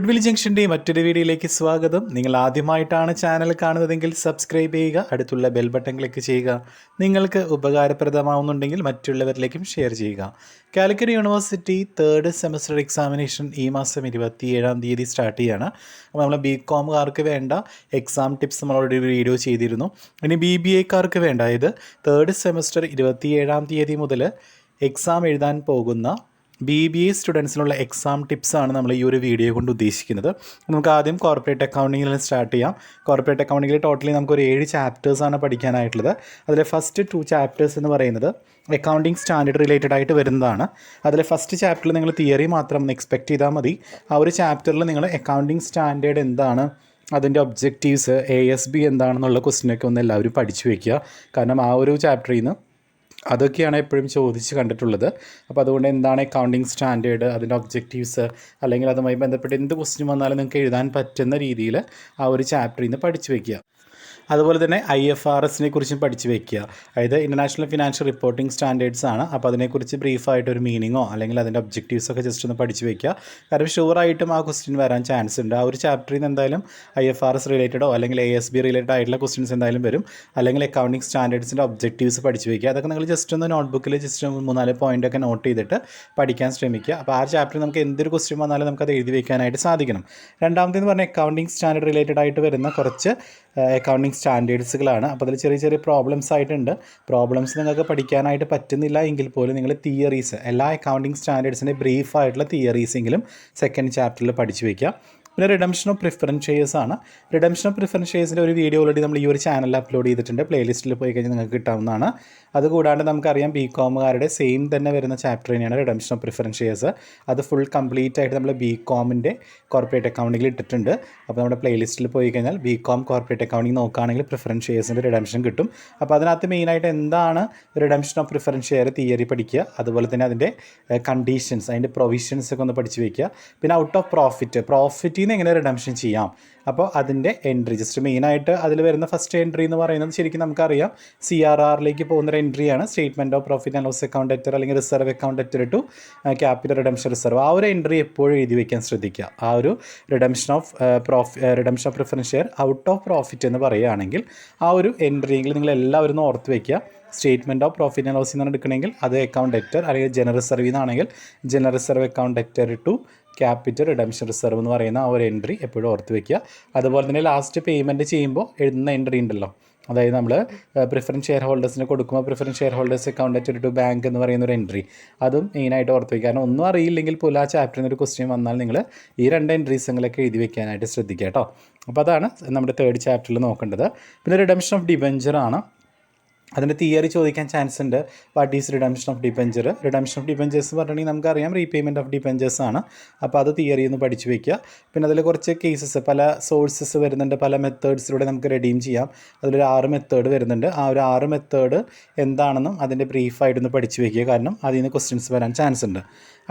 Goodwill ജംഗ്ഷൻ്റെ മറ്റൊരു വീഡിയോയിലേക്ക് സ്വാഗതം. നിങ്ങൾ ആദ്യമായിട്ടാണ് ചാനൽ കാണുന്നതെങ്കിൽ സബ്സ്ക്രൈബ് ചെയ്യുക, അടുത്തുള്ള ബെൽ ബട്ടൺ ക്ലിക്ക് ചെയ്യുക. നിങ്ങൾക്ക് ഉപകാരപ്രദമാവുന്നുണ്ടെങ്കിൽ മറ്റുള്ളവരിലേക്കും ഷെയർ ചെയ്യുക. Calicut university third semester examination ഈ മാസം 27 സ്റ്റാർട്ട് ചെയ്യുകയാണ്. അപ്പോൾ നമ്മൾ BComകാർക്ക് വേണ്ട എക്സാം ടിപ്സ് നമ്മളോട് ഒരു വീഡിയോ ചെയ്തിരുന്നു. ഇനി BBAക്കാർക്ക് വേണ്ട, അതായത് തേർഡ് സെമസ്റ്റർ 27 മുതൽ എക്സാം എഴുതാൻ പോകുന്ന BBA സ്റ്റുഡൻസിനുള്ള എക്സാം ടിപ്സാണ് നമ്മൾ ഈ ഒരു വീഡിയോ കൊണ്ട് ഉദ്ദേശിക്കുന്നത്. നമുക്ക് ആദ്യം കോർപ്പറേറ്റ് അക്കൗണ്ടിങ്ങിൽ സ്റ്റാർട്ട് ചെയ്യാം. കോർപ്പറേറ്റ് അക്കൗണ്ടിങ്ങിൽ ടോട്ടലി നമുക്കൊരു 7 ചാപ്റ്റേഴ്സാണ് പഠിക്കാനായിട്ടുള്ളത്. അതിലെ ഫസ്റ്റ് 2 ചാപ്റ്റേഴ്സ് എന്ന് പറയുന്നത് അക്കൗണ്ടിങ് സ്റ്റാൻഡേർഡ് റിലേറ്റഡ് ആയിട്ട് വരുന്നതാണ്. അതിലെ ഫസ്റ്റ് ചാപ്റ്ററിൽ നിങ്ങൾ തിയറി മാത്രം എക്സ്പെക്റ്റ് ചെയ്താൽ മതി. ആ ഒരു ചാപ്റ്ററിൽ നിങ്ങൾ അക്കൗണ്ടിങ് സ്റ്റാൻഡേർഡ് എന്താണ്, അതിൻ്റെ ഒബ്ജക്റ്റീവ്സ്, ASB എന്താണെന്നുള്ള ക്വസ്റ്റ്യനൊക്കെ ഒന്ന് എല്ലാവരും പഠിച്ചു വയ്ക്കുക. കാരണം ആ ഒരു ചാപ്റ്ററിൽ നിന്ന് അതൊക്കെയാണ് എപ്പോഴും ചോദിച്ച് കണ്ടിട്ടുള്ളത്. അപ്പോൾ അതുകൊണ്ട് എന്താണ് അക്കൗണ്ടിങ് സ്റ്റാൻഡേർഡ്, അതിൻ്റെ ഒബ്ജക്റ്റീവ്സ്, അല്ലെങ്കിൽ അതുമായി ബന്ധപ്പെട്ട് എന്ത് ക്വസ്റ്റ്യൻ വന്നാലും നിങ്ങൾക്ക് എഴുതാൻ പറ്റുന്ന രീതിയിൽ ആ ഒരു ചാപ്റ്ററിൽ നിന്ന് പഠിച്ചു വയ്ക്കുക. അതുപോലെ തന്നെ IFRSനെ കുറിച്ചും പഠിച്ചു വയ്ക്കുക. അതായത് ഇൻ്റർനാഷണൽ ഫിനാൻഷ്യൽ റിപ്പോർട്ടിംഗ് സ്റ്റാൻഡേർഡ്സ് ആണ്. അപ്പോൾ അതിനെക്കുറിച്ച് ബ്രീഫായിട്ടൊരു മീനിങ്ങോ അല്ലെങ്കിൽ അതിൻ്റെ ഒബ്ജക്റ്റീവ്സൊക്കെ ജസ്റ്റ് ഒന്ന് പഠിച്ചു വയ്ക്കുക. കാരണം ഷുവറായിട്ടും ആ ക്വസ്റ്റ്യൻ വരാൻ ചാൻസ് ഉണ്ട്. ആ ഒരു ചാപ്റ്ററിൽ നിന്ന് എന്തായാലും IFRS റിലേറ്റഡോ അല്ലെങ്കിൽ ASB റിലേറ്റഡ് ആയിട്ടുള്ള ക്വസ്റ്റ്യൻസ് എന്തായാലും വരും. അല്ലെങ്കിൽ അക്കൗണ്ടിങ് സ്റ്റാൻഡേർഡ്സിൻ്റെ ഒബ്ജക്റ്റീവ്സ് പഠിച്ചു വയ്ക്കുക. അതൊക്കെ നിങ്ങൾ ജസ്റ്റ് ഒന്ന് നോട്ട്ബുക്കിൽ ജസ്റ്റ് 3-4 പോയിൻ്റൊക്കെ നോട്ട് ചെയ്തിട്ട് പഠിക്കാൻ ശ്രമിക്കുക. അപ്പോൾ ആ ചാപ്റ്ററിൽ നമുക്ക് എന്തൊരു ക്വസ്റ്റ്യൻ വന്നാലും നമുക്കത് എഴുതി വയ്ക്കാനായിട്ട് സാധിക്കണം. രണ്ടാമത്തേന്ന് പറഞ്ഞാൽ അക്കൗണ്ടിങ് സ്റ്റാൻഡേർഡ് റിലേറ്റഡ് ആയിട്ട് വരുന്ന കുറച്ച് അക്കൗണ്ടിങ് സ്റ്റാൻഡേർഡ്സുകളാണ്. അപ്പോൾ അതിൽ ചെറിയ ചെറിയ പ്രോബ്ലംസ് ആയിട്ടുണ്ട്. പ്രോബ്ലംസ് നിങ്ങൾക്ക് പഠിക്കാനായിട്ട് പറ്റുന്നില്ല എങ്കിൽ പോലും നിങ്ങൾ തിയറീസ്, എല്ലാ അക്കൗണ്ടിങ് സ്റ്റാൻഡേർഡ്സിൻ്റെ ബ്രീഫായിട്ടുള്ള തിയറീസെങ്കിലും സെക്കൻഡ് ചാപ്റ്ററിൽ പഠിച്ചു വയ്ക്കുക. പിന്നെ റിഡംഷൻ ഓഫ് പ്രിഫറൻസ് ഷെയർസ് ആണ്. റിഡംഷൻ ഓഫ് പ്രിഫറൻസ് ഷെയർസിൻ്റെ ഒരു വീഡിയോ ഓൾറെഡി നമ്മൾ ഈ ഒരു ചാനലിൽ അപ്ലോഡ് ചെയ്തിട്ടുണ്ട്. പ്ലേലിസ്റ്റിൽ പോയി കഴിഞ്ഞാൽ നിങ്ങൾക്ക് കിട്ടാവുന്നതാണ്. അതുകൂടാണ്ട് നമുക്കറിയാം BComകാരുടെ സെയിം തന്നെ വരുന്ന ചാപ്റ്റർ തന്നെയാണ് റിഡംഷൻ ഓഫ് പ്രിഫറൻസ് ഷെയർസ്. അത് ഫുൾ കംപ്ലീറ്റ് ആയിട്ട് നമ്മൾ BComൻ്റെ കോർപ്പറേറ്റ് അക്കൗണ്ടിങ്ങിൽ ഇട്ടിട്ടുണ്ട്. അപ്പോൾ നമ്മുടെ പ്ലേലിസ്റ്റിൽ പോയി കഴിഞ്ഞാൽ BCom കോർപ്പറേറ്റ് അക്കൗണ്ടിങ് നോക്കുകയാണെങ്കിൽ പ്രിഫറൻസ് ഷെയർസിൻ്റെ റിഡംഷൻ കിട്ടും. അപ്പോൾ അതിനകത്ത് മെയിനായിട്ട് എന്താണ് redemption of preference share theory പഠിക്കുക. അതുപോലെ തന്നെ അതിൻ്റെ കണ്ടീഷൻസ്, അതിൻ്റെ പ്രൊവിഷൻസ് ഒക്കെ ഒന്ന് പഠിച്ച് വയ്ക്കുക. പിന്നെ ഔട്ട് ഓഫ് പ്രോഫിറ്റിൽ നിന്ന് എങ്ങനെ റിഡംഷൻ ചെയ്യാം, അപ്പോൾ അതിൻ്റെ എൻട്രി ജസ്റ്റ് മെയിനായിട്ട് അതിൽ വരുന്ന ഫസ്റ്റ് എൻട്രി എന്ന് പറയുന്നത് ശരിക്കും നമുക്കറിയാം CRRലേക്ക് പോകുന്നൊരു എൻട്രിയാണ്. Statement of profit and loss account debtor അല്ലെങ്കിൽ reserve account letter to capital redemption reserve. ആ ഒരു എൻട്രി എപ്പോഴും എഴുതി വയ്ക്കാൻ ശ്രദ്ധിക്കുക. ആ ഒരു redemption of preference share out of profit എന്ന് പറയുകയാണെങ്കിൽ ആ ഒരു എൻട്രിയെങ്കിൽ നിങ്ങൾ എല്ലാവരും ഓർത്ത് വയ്ക്കുക. Statement of profit and loss എന്നാണ് എടുക്കണമെങ്കിൽ അത് അക്കൗണ്ട് ലെറ്റർ, അല്ലെങ്കിൽ ജനറൽ റിസർവ് എന്നാണെങ്കിൽ general reserve account letter to capital redemption reserve എന്ന് പറയുന്ന ആ ഒരു എൻട്രി എപ്പോഴും ഓർത്ത് വയ്ക്കുക. അതുപോലെ തന്നെ ലാസ്റ്റ് പേയ്മെൻറ്റ് ചെയ്യുമ്പോൾ എഴുതുന്ന എൻട്രി ഉണ്ടല്ലോ, അതായത് നമ്മൾ പ്രിഫറൻസ് ഷെയർ ഹോൾഡേഴ്സിന് കൊടുക്കുമ്പോൾ preference share holders account letter to bank എന്ന് പറയുന്ന ഒരു എൻട്രി, അതും മെയിനായിട്ട് ഓർത്ത് വയ്ക്കുക. കാരണം ഒന്നും അറിയില്ലെങ്കിൽ പോലും ആ ചാപ്റ്ററിൽ നിന്ന് ഒരു ക്വസ്റ്റ്യൻ വന്നാൽ നിങ്ങൾ ഈ 2 എൻട്രീസുകളൊക്കെ എഴുതി വയ്ക്കാനായിട്ട് ശ്രദ്ധിക്കുക കേട്ടോ. അപ്പോൾ അതാണ് നമ്മുടെ തേർഡ് ചാപ്റ്ററിൽ നോക്കേണ്ടത്. പിന്നെ റിഡംഷൻ ഓഫ് ഡിബെഞ്ചർ ആണ്. അതിൻ്റെ തിയറി ചോദിക്കാൻ ചാൻസ് ഉണ്ട്. What is redemption of debenture? Redemption of debentures പറഞ്ഞിട്ടുണ്ടെങ്കിൽ നമുക്കറിയാം റീപേയ്മെൻറ്റ് ഓഫ് ഡിബെഞ്ചേഴ്സ് ആണ്. അപ്പോൾ അത് തിയറി ഒന്ന് പഠിച്ചു വയ്ക്കുക. പിന്നെ അതിൽ കുറച്ച് കേസസ്, പല സോഴ്സസ് വരുന്നുണ്ട്, പല മെത്തേഡ്സിലൂടെ നമുക്ക് റെഡീം ചെയ്യാം. അതിലൊരു 6 മെത്തേഡ് വരുന്നുണ്ട്. ആ ഒരു 6 മെത്തേഡ് എന്താണെന്നും അതിൻ്റെ ബ്രീഫായിട്ടൊന്ന് പഠിച്ചു വയ്ക്കുക. കാരണം അതിൽ നിന്ന് ക്വസ്റ്റ്യൻസ് വരാൻ ചാൻസ് ഉണ്ട്.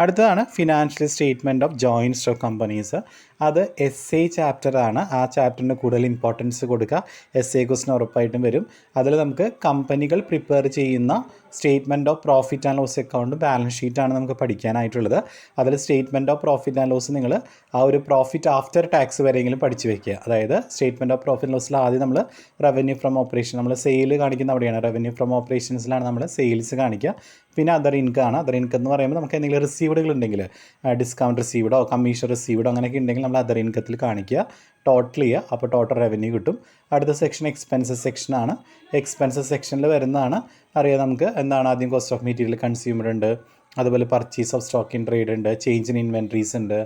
അടുത്തതാണ് financial statement of joint stock companies. അത് SA ചാപ്റ്ററാണ്. ആ ചാപ്റ്ററിന് കൂടുതൽ ഇമ്പോർട്ടൻസ് കൊടുക്കുക. SA ക്വസ്റ്റ്യൻ ഉറപ്പായിട്ടും വരും. അതിൽ നമുക്ക് കമ്പനികൾ പ്രിപ്പയർ ചെയ്യുന്ന statement of profit and loss account, balance ഷീറ്റാണ് നമുക്ക് പഠിക്കാനായിട്ടുള്ളത്. അതിൽ statement of profit and loss നിങ്ങൾ ആ ഒരു പ്രോഫിറ്റ് ആഫ്റ്റർ ടാക്സ് വരെയെങ്കിലും പഠിച്ചു വയ്ക്കുക. അതായത് സ്റ്റേറ്റ്മെൻറ്റ് ഓഫ് പ്രോഫിറ്റ് ലോസിൽ ആദ്യം നമ്മൾ റവന്യൂ ഫ്രം ഓപ്പറേഷൻ, നമ്മൾ സെയിൽ കാണിക്കുന്ന അവിടെയാണ്. റവന്യൂ ഫ്രം ഓപ്പറേഷൻസിലാണ് നമ്മൾ സെയിൽസ് കാണിക്കുക. പിന്നെ അതർ ഇൻകം ആണ്. അതർ ഇൻകം എന്ന് പറയുമ്പോൾ നമുക്ക് എന്തെങ്കിലും റിസീവ്ഡുകൾ ഉണ്ടെങ്കിൽ, ഡിസ്കൗണ്ട് റിസീവ്ഡോ കമ്മീഷൻ റിസീവ്ഡോ അങ്ങനെയൊക്കെ ഉണ്ടെങ്കിൽ നമ്മൾ അതർ ഇൻകത്തിൽ കാണിക്കുക, ടോട്ടൽ ചെയ്യുക. അപ്പോൾ ടോട്ടൽ റവന്യൂ കിട്ടും. അടുത്ത സെക്ഷൻ എക്സ്പെൻസസ് സെക്ഷനാണ്. എക്സ്പെൻസസ് സെക്ഷനിൽ വരുന്നതാണ് അറിയാം നമുക്ക് എന്താണ്. ആദ്യം കോസ്റ്റ് ഓഫ് മെറ്റീരിയൽ കൺസ്യൂമർ ഉണ്ട്, അതുപോലെ purchase of stock in trade ഉണ്ട്, ചേഞ്ച് ഇൻ ഇൻവെൻട്രീസ് ഉണ്ട്,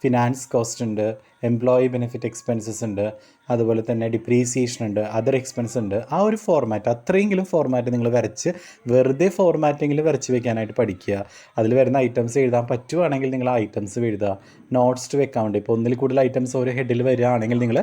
ഫിനാൻസ് കോസ്റ്റ് ഉണ്ട്, എംപ്ലോയി ബെനിഫിറ്റ് എക്സ്പെൻസസ് ഉണ്ട്, അതുപോലെ തന്നെ ഡിപ്രീസിയേഷൻ ഉണ്ട്, അതർ എക്സ്പെൻസ് ഉണ്ട്. ആ ഒരു ഫോർമാറ്റ്, അത്രയെങ്കിലും ഫോർമാറ്റ് നിങ്ങൾ വരച്ച് വെറുതെ ഫോർമാറ്റെങ്കിലും വരച്ച് വെക്കാനായിട്ട് പഠിക്കുക. അതിൽ വരുന്ന ഐറ്റംസ് എഴുതാൻ പറ്റുവാണെങ്കിൽ നിങ്ങൾ ആ ഐറ്റംസ് എഴുതുക. നോട്ട്സ് ടു അക്കൗണ്ട്, ഇപ്പോൾ ഒന്നിൽ കൂടുതൽ ഐറ്റംസ് ഒരു ഹെഡിൽ വരികയാണെങ്കിൽ നിങ്ങൾ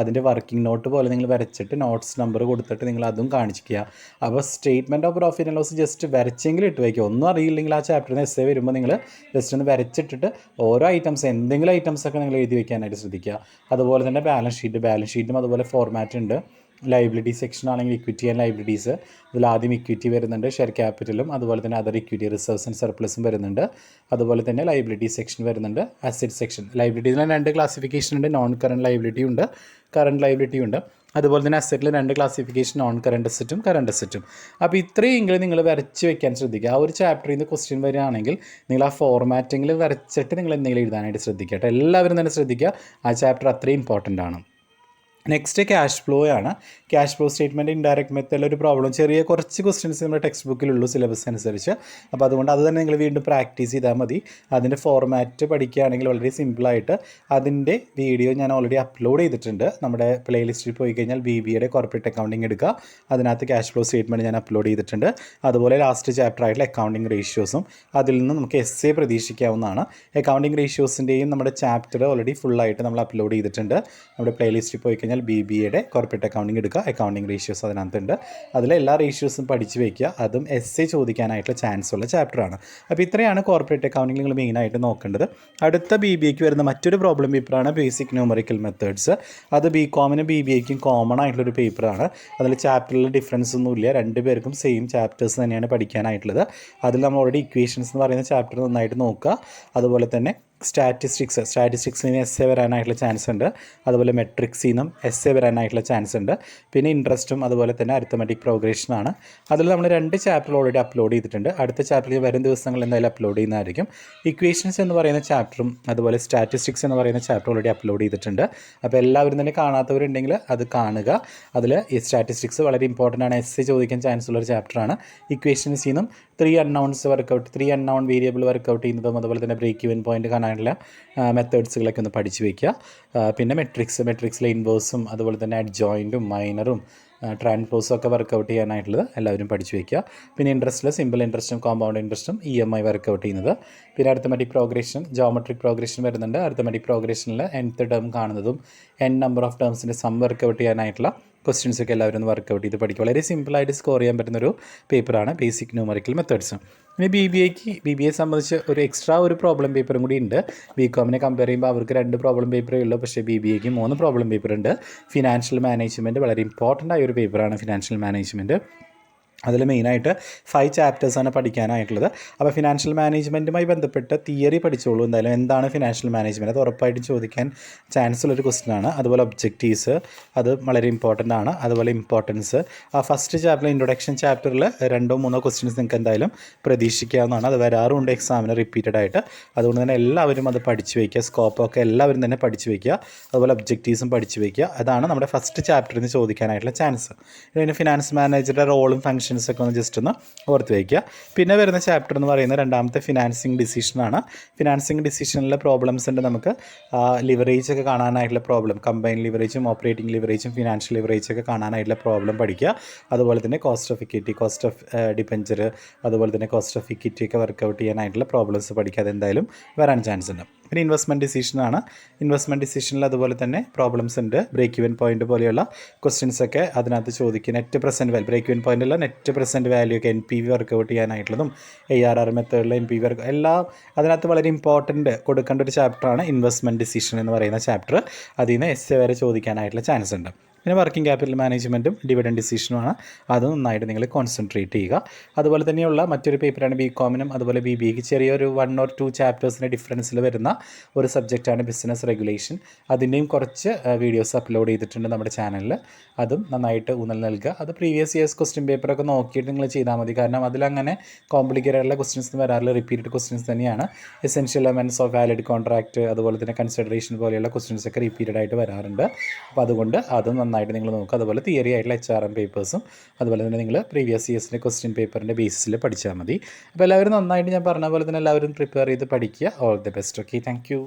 അതിൻ്റെ വർക്കിംഗ് നോട്ട് പോലെ നിങ്ങൾ വരച്ചിട്ട് നോട്ട്സ് നമ്പർ കൊടുത്തിട്ട് നിങ്ങൾ അതും കാണിക്കുക. അപ്പോൾ statement of profit and loss just വരച്ചെങ്കിലും ഇട്ട് വയ്ക്കുക. ഒന്നും അറിയില്ലെങ്കിൽ ആ ചാപ്റ്ററിന് essay വരുമ്പോൾ നിങ്ങൾ ജസ്റ്റ് ഒന്ന് വരച്ചിട്ടിട്ട് ഓരോ ഐറ്റംസ്, എന്തെങ്കിലും ഐറ്റംസൊക്കെ നിങ്ങൾ എഴുതി വയ്ക്കാനായിട്ട് ശ്രദ്ധിക്കുക. അതുപോലെ തന്നെ ബാലൻസ് ഷീറ്റും അതുപോലെ ഫോർമാറ്റ് ഉണ്ട്. ലൈബിലിറ്റി സെക്ഷൻ ആണെങ്കിൽ ഇക്വിറ്റി ആൻഡ് ലൈബിലിറ്റീസ്. ഇതിൽ ആദ്യം ഇക്വിറ്റി വരുന്നുണ്ട്, ഷെയർ ക്യാപിറ്റലും അതുപോലെ തന്നെ അതർ ഇക്വിറ്റി റിസർവ്സ് ആൻഡ് സർപ്ലസും വരുന്നുണ്ട്. അതുപോലെ തന്നെ ലൈബിലിറ്റി സെക്ഷൻ വരുന്നുണ്ട്, അസറ്റ് സെക്ഷൻ. ലൈബിലിറ്റീസിൽ 2 ക്ലാസിഫിക്കേഷൻ ഉണ്ട്, നോൺ കറണ്ട് ലൈബിലിറ്റി ഉണ്ട്, കറണ്ട് ലൈബിലിറ്റി ഉണ്ട്. അതുപോലെ തന്നെ അസറ്റിൽ 2 ക്ലാസിഫിക്കേഷൻ, നോൺ കറണ്ട് അസറ്റും കറണ്ട് അസറ്റും. അപ്പോൾ ഇത്രയെങ്കിലും നിങ്ങൾ വരച്ച് വെക്കാൻ ശ്രദ്ധിക്കുക. ആ ഒരു ചാപ്റ്ററിൽ നിന്ന് ക്വസ്റ്റ്യൻ വരികയാണെങ്കിൽ നിങ്ങൾ ആ ഫോർമാറ്റിങ്ങിൽ വരച്ചിട്ട് നിങ്ങൾ എന്തെങ്കിലും എഴുതാനായിട്ട് ശ്രദ്ധിക്കുക കേട്ടോ. എല്ലാവരും തന്നെ ശ്രദ്ധിക്കുക, ആ ചാപ്റ്റർ അത്രയും ഇമ്പോർട്ടൻ്റ് ആണ്. നെക്സ്റ്റ് ക്യാഷ് ഫ്ലോ ആണ്. ക്യാഷ് ഫ്ലോ സ്റ്റേറ്റ്മെൻറ്റ് ഇൻഡയറക്റ്റ് മെത്തേഡിലൊരു പ്രോബ്ലം, ചെറിയ കുറച്ച് ക്വസ്റ്റ്യൻസ് നമ്മുടെ ടെക്സ്റ്റ് ബുക്കിലുള്ളൂ സിലബസ് അനുസരിച്ച്. അപ്പോൾ അതുകൊണ്ട് അത് തന്നെ നിങ്ങൾ വീണ്ടും പ്രാക്ടീസ് ചെയ്താൽ മതി. അതിൻ്റെ ഫോർമാറ്റ് പഠിക്കുകയാണെങ്കിൽ വളരെ സിമ്പിളായിട്ട് അതിൻ്റെ വീഡിയോ ഞാൻ ഓൾറെഡി അപ്ലോഡ് ചെയ്തിട്ടുണ്ട്. നമ്മുടെ പ്ലേലിസ്റ്റിൽ പോയി കഴിഞ്ഞാൽ BBAയുടെ കോർപ്പറേറ്റ് അക്കൗണ്ടിങ് എടുക്കുക, അതിനകത്ത് ക്യാഷ് ഫ്ലോ സ്റ്റേറ്റ്മെൻറ്റ് ഞാൻ അപ്ലോഡ് ചെയ്തിട്ടുണ്ട്. അതുപോലെ ലാസ്റ്റ് ചാപ്റ്റർ ആയിട്ടുള്ള അക്കൗണ്ടിങ് റേഷ്യോസും, അതിൽ നിന്ന് നമുക്ക് essay പ്രതീക്ഷിക്കാവുന്നതാണ്. അക്കൗണ്ടിങ് റേഷ്യോസിൻ്റെയും നമ്മുടെ ചാപ്റ്റർ ഓൾറെഡി ഫുള്ളായിട്ട് നമ്മൾ അപ്ലോഡ് ചെയ്തിട്ടുണ്ട്. നമ്മുടെ പ്ലേലിസ്റ്റിൽ പോയി കഴിഞ്ഞാൽ BBAയുടെ കോർപ്പറേറ്റ് അക്കൗണ്ടിങ് എടുക്കുക, അക്കൗണ്ടിങ് റേഷ്യോസ് അതിനകത്തുണ്ട്. അതിലെ എല്ലാ റേഷ്യോസും പഠിച്ച് വയ്ക്കുക. അതും essay ചോദിക്കാനായിട്ടുള്ള ചാൻസ് ഉള്ള ചാപ്റ്ററാണ്. അപ്പോൾ ഇത്രയാണ് കോർപ്പറേറ്റ് അക്കൗണ്ടിങ് നിങ്ങൾ മെയിനായിട്ട് നോക്കേണ്ടത്. അടുത്ത BBAക്ക് വരുന്ന മറ്റൊരു പ്രോബ്ലം പേപ്പറാണ് ബേസിക് ന്യൂമറിക്കൽ മെത്തേഡ്സ്. അത് BCOMനും BBAക്കും കോമൺ ആയിട്ടുള്ളൊരു പേപ്പറാണ്. അതിൽ ചാപ്റ്ററിൽ ഡിഫറൻസ് ഒന്നുമില്ല, 2 പേർക്കും സെയിം ചാപ്റ്റേഴ്സ് തന്നെയാണ് പഠിക്കാനായിട്ടുള്ളത്. അതിൽ നമ്മൾ ഓൾറെഡി ഇക്വേഷൻസ് എന്ന് പറയുന്ന ചാപ്റ്റർ നന്നായിട്ട് നോക്കുക. അതുപോലെ തന്നെ സ്റ്റാറ്റിസ്റ്റിക്സിന് essay വരാനായിട്ടുള്ള ചാൻസ് ഉണ്ട്. അതുപോലെ മെട്രിക്സിനും essay വരാനായിട്ടുള്ള ചാൻസ് ഉണ്ട്. പിന്നെ ഇൻട്രസ്റ്റും അതുപോലെ തന്നെ അരിത്തമെറ്റിക് പ്രോഗ്രഷനാണ്. അതിൽ നമ്മൾ 2 ചാപ്റ്റർ ഓൾറെഡി അപ്ലോഡ് ചെയ്തിട്ടുണ്ട്. അടുത്ത ചാപ്റ്ററിൽ വരും ദിവസങ്ങളിൽ എന്തായാലും അപ്ലോഡ് ചെയ്യുന്നതായിരിക്കും. ഇക്വേഷൻസ് എന്ന് പറയുന്ന ചാപ്റ്ററും അതുപോലെ സ്റ്റാറ്റിസ്റ്റിക്സ് എന്ന് പറയുന്ന ചാപ്റ്റർ ഓൾറെഡി അപ്ലോഡ് ചെയ്തിട്ടുണ്ട്. അപ്പോൾ എല്ലാവരും തന്നെ കാണാത്തവരുണ്ടെങ്കിൽ അത് കാണുക. അതിൽ ഈ സ്റ്റാറ്റിസ്റ്റിക്സ് വളരെ ഇമ്പോർട്ടൻ്റ് ആണ്, essay ചോദിക്കാൻ ചാൻസ് ഉള്ളൊരു ചാപ്റ്ററാണ്. ഇക്വേഷൻസിൽ നിന്നും 3 അൺനൗൺസ് വർക്കൗട്ട്, 3 അൺനൗൺ വേരിയബിൾ വർക്കൗട്ട് ചെയ്യുന്നതും അതുപോലെ തന്നെ ബ്രേക്ക് ഇവൻ പോയിന്റ് കാണാനുള്ള മെത്തേഡ്സുകളൊക്കെ ഒന്ന് പഠിച്ച് വയ്ക്കുക. പിന്നെ മെട്രിക്സിലെ ഇൻവേഴ്സും അതുപോലെ തന്നെ അഡ്ജോയിൻറ്റും മൈനറും ട്രാൻസ്പോസും ഒക്കെ വർക്കൗട്ട് ചെയ്യാനായിട്ടുള്ളത് എല്ലാവരും പഠിച്ച് വയ്ക്കുക. പിന്നെ ഇൻട്രസ്റ്റിൽ സിമ്പിൾ ഇൻട്രസ്റ്റും കോമ്പൗണ്ട് ഇൻട്രസ്റ്റും EMI വർക്കൗട്ട് ചെയ്യുന്നത്. പിന്നെ അരിത്തമെറ്റിക് പ്രോഗ്രഷൻ, ജോമെട്രിക് പ്രോഗ്രഷൻ വരുന്നുണ്ട്. അരിത്തമെറ്റിക് പ്രോഗ്രഷനിൽ nth ടേം കാണുന്നതും n നമ്പർ ഓഫ് ടേംസിൻ്റെ സം വർക്കൗട്ട് ചെയ്യാനായിട്ടുള്ള ക്വസ്റ്റ്യൻസ് ഒക്കെ എല്ലാവരും ഒന്ന് വർക്കൗട്ട് ചെയ്ത് പഠിക്കുക. വളരെ സിമ്പിളായിട്ട് സ്കോർ ചെയ്യാൻ പറ്റുന്നൊരു പേപ്പറാണ് ബേസിക് ന്യൂമറിക്കൽ മെത്തേഡ്സ്. ഇനി BBAയെ സംബന്ധിച്ച് ഒരു പ്രോബ്ലം പേപ്പറും കൂടി ഉണ്ട്. BCOMനെ കമ്പയർ ചെയ്യുമ്പോൾ അവർക്ക് 2 പ്രോബ്ലം പേപ്പറേ ഉള്ളൂ, പക്ഷേ BBAക്ക് 3 പ്രോബ്ലം പേപ്പർ ഉണ്ട്. ഫിനാൻഷ്യൽ മാനേജ്മെൻറ്റ് വളരെ ഇമ്പോർട്ടൻ്റ് ആയ ഒരു പേപ്പറാണ് ഫിനാൻഷ്യൽ മാനേജ്മെൻറ്റ്. അതിൽ മെയിനായിട്ട് 5 ചാപ്റ്റേഴ്സാണ് പഠിക്കാനായിട്ടുള്ളത്. അപ്പോൾ ഫിനാൻഷ്യൽ മാനേജ്മെൻറ്റുമായി ബന്ധപ്പെട്ട് തിയറി പഠിച്ചോളൂ. എന്തായാലും എന്താണ് ഫിനാൻഷ്യൽ മാനേജ്മെൻറ്റ്, അത് ഉറപ്പായിട്ടും ചോദിക്കാൻ ചാൻസ് ഉള്ളൊരു ക്വസ്റ്റ്യനാണ്. അതുപോലെ ഒബ്ജക്റ്റീവ്സ്, അത് വളരെ ഇമ്പോർട്ടൻ്റ് ആണ്. അതുപോലെ ഇമ്പോർട്ടൻസ്, ആ ഫസ്റ്റ് ചാപ്റ്ററിൽ ഇൻട്രൊഡക്ഷൻ ചാപ്റ്ററിൽ 2-3 ക്വസ്റ്റ്യൻസ് നിങ്ങൾക്ക് എന്തായാലും പ്രതീക്ഷിക്കാവുന്നതാണ്. അത് വരാറുണ്ട് എക്സാമിന് റിപ്പീറ്റഡ് ആയിട്ട്. അതുകൊണ്ട് തന്നെ എല്ലാവരും അത് പഠിച്ച് വയ്ക്കുക. സ്കോപ്പൊക്കെ എല്ലാവരും തന്നെ പഠിച്ച് വയ്ക്കുക. അതുപോലെ ഒബ്ജക്റ്റീവ്സും പഠിച്ച് വയ്ക്കുക. അതാണ് നമ്മുടെ ഫസ്റ്റ് ചാപ്റ്ററിൽ നിന്ന് ചോദിക്കാനായിട്ടുള്ള ചാൻസ്. പിന്നെ ഫിനാൻസ് മാനേജറുടെ റോളും ഫംഗ്ഷൻ ഒക്കെ ഒന്ന് ജസ്റ്റ് ഒന്ന് ഓർത്ത് വയ്ക്കുക. പിന്നെ വരുന്ന ചാപ്റ്റർ എന്ന് പറയുന്നത് രണ്ടാമത്തെ ഫിനാൻസിങ് ഡിസിഷനാണ്. ഫിനാൻസിങ് ഡിസിഷനിലെ പ്രോബ്ലംസ് ഉണ്ട്. നമുക്ക് ലിവറേജ് ഒക്കെ കാണാനായിട്ടുള്ള പ്രോബ്ലം, കമ്പൈൻ ലിവറേജും ഓപ്പറേറ്റിംഗ് ലിവറേജും ഫിനാൻഷ്യൽ ലിവറേജ് ഒക്കെ കാണാനായിട്ടുള്ള പ്രോബ്ലം പഠിക്കുക. അതുപോലെ തന്നെ cost of equity, cost of debenture, അതുപോലെ തന്നെ കോസ്റ്റ് ഓഫ് ഇക്വിറ്റി ഒക്കെ വർക്കൗട്ട് ചെയ്യാനായിട്ടുള്ള പ്രോബ്ലംസ് പഠിക്കുക. അതെന്തായാലും വരാൻ ചാൻസ് ഉണ്ട്. പിന്നെ ഇൻവെസ്റ്റ്മെൻറ്റ് ഡിസിഷനാണ്. ഇൻവെസ്റ്റ്മെൻറ്റ് ഡിസിഷനിൽ അതുപോലെ തന്നെ പ്രോബ്ലംസ് ഉണ്ട്. ബ്രേക്ക് ഇവൻ പോയിന്റ് പോലെയുള്ള ക്വസ്റ്റ്യൻസ് ഒക്കെ അതിനകത്ത് ചോദിക്കുക. Net present value, break even പോയിൻ്റുള്ള നെറ്റ് പ്രസൻറ്റ് വാല്യൂ ഒക്കെ NPV വർക്കൗട്ട് ചെയ്യാനായിട്ടുള്ളതും ARR മെത്തേഡിലെ NPV വർക്ക് എല്ലാം അതിനകത്ത് വളരെ ഇമ്പോർട്ടൻറ്റ് കൊടുക്കേണ്ട ഒരു ചാപ്റ്ററാണ് ഇൻവെസ്റ്റ്മെൻറ്റ് ഡിസിഷൻ എന്ന് പറയുന്ന ചാപ്റ്റർ. അതിൽ നിന്ന് essay വരെ ചോദിക്കാനായിട്ടുള്ള ചാൻസ് ഉണ്ട്. പിന്നെ വർക്കിംഗ് ക്യാപിറ്റൽ മാനേജ്മെൻറ്റും ഡിവിഡൻഡ് ഡിസിഷനുമാണ്. അത് നന്നായിട്ട് നിങ്ങൾ കോൺസെൻട്രേറ്റ് ചെയ്യുക. അതുപോലെ തന്നെയുള്ള മറ്റൊരു പേപ്പറാണ് BCOMനും അതുപോലെ BBAക്ക് ചെറിയൊരു 1 or 2 ചാപ്റ്റേഴ്സിൻ്റെ ഡിഫറൻസിൽ വരുന്ന ഒരു സബ്ജക്റ്റാണ് ബിസിനസ് റെഗുലേഷൻ. അതിൻ്റെയും കുറച്ച് വീഡിയോസ് അപ്ലോഡ് ചെയ്തിട്ടുണ്ട് നമ്മുടെ ചാനലിൽ. അതും നന്നായിട്ട് ഊന്നൽ നൽകുക. അത് പ്രീവിയസ് ഇയേഴ്സ് ക്വസ്റ്റ്യൻ പേപ്പറൊക്കെ നോക്കിയിട്ട് നിങ്ങൾ ചെയ്താൽ മതി. കാരണം അതിലങ്ങനെ കോംപ്ലിക്കേറ്റഡ് ആയിട്ടുള്ള ക്വസ്റ്റ്യൻസ് വരാറില്ല, റിപ്പീറ്റഡ് ക്വസ്റ്റ്യൻസ് തന്നെയാണ്. Essential elements of valid contract, അതുപോലെ തന്നെ കൺസിഡറേഷൻ പോലെയുള്ള ക്വസ്റ്റ്യൻസ് ഒക്കെ റിപ്പീറ്റഡ് ആയിട്ട് വരാറുണ്ട്. അപ്പോൾ അതുകൊണ്ട് അതും നന്നായിട്ട് നിങ്ങൾ നോക്കുക. അതുപോലെ തിയറി ആയിട്ടുള്ള HRM പേപ്പേഴ്സും അതുപോലെ തന്നെ നിങ്ങൾ പ്രീവിയസ് ഇയേഴ്സിൻ്റെ ക്വസ്റ്റ്യൻ പേപ്പറിൻ്റെ ബേസിസിൽ പഠിച്ചാൽ മതി. അപ്പോൾ എല്ലാവരും നന്നായിട്ട് ഞാൻ പറഞ്ഞ പോലെ തന്നെ എല്ലാവരും പ്രിപ്പയർ ചെയ്ത് പഠിക്കുക. All the best. Okay, thank you.